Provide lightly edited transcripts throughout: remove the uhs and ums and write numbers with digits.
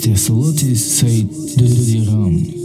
Tessaloti Said Dodiram.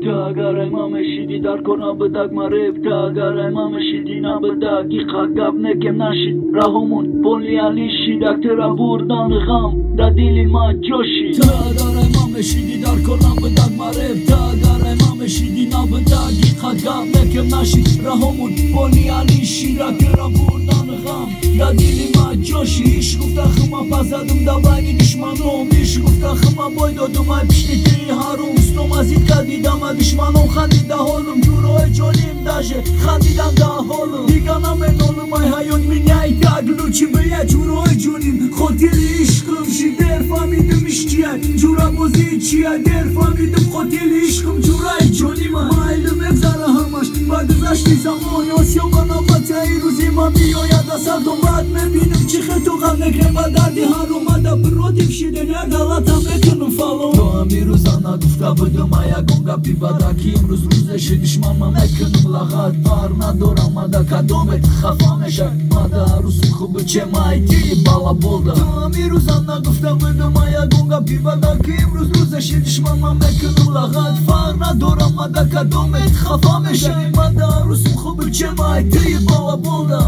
Tagaray mameshidi dar kona bedag mareb tagaray mameshidi na bedag ikhagab nekem nashid rahomun poli alishi daktera burdan gham dadili ma joshi tagaray mameshidi dar kona bedag mareb tagaray mameshidi na bedag ikhagab nekem nashid rahomun poli alishi daktera burdan gham dadili ma joshi ish gufta khma pazadım da bagi düşmanım ish gufta khma boy dodum ay pişti harum stomazit kadidam düşmanım xandida holum juroy jolim даже xandidam da holum digana men olum ay hayot меняй так лучи бля juroy jolim xoteli ishqim shider famidim ishchiya jura pozitsiya der famidim xoteli ishqim juray jolim maylim evzara hamash bagzashti zamon osiyona batay ruzima miyoyada sadom bad mebinim chi xeto ghamnekreba dardi haromada против shidena dalatam eknum falon to amiruzana gufta budum ayagonga bibadaki imruz ruzeshi dishmanman eknum laghat parna doramada kadomet khafamesha mada rusul khub chemayti bala bolda to amiruzana gufta budum ayagonga bibadaki imruz ruzeshi dishmanman eknum laghat parna doramada kadomet khafamesha mada rusul khub chemayti bala bolda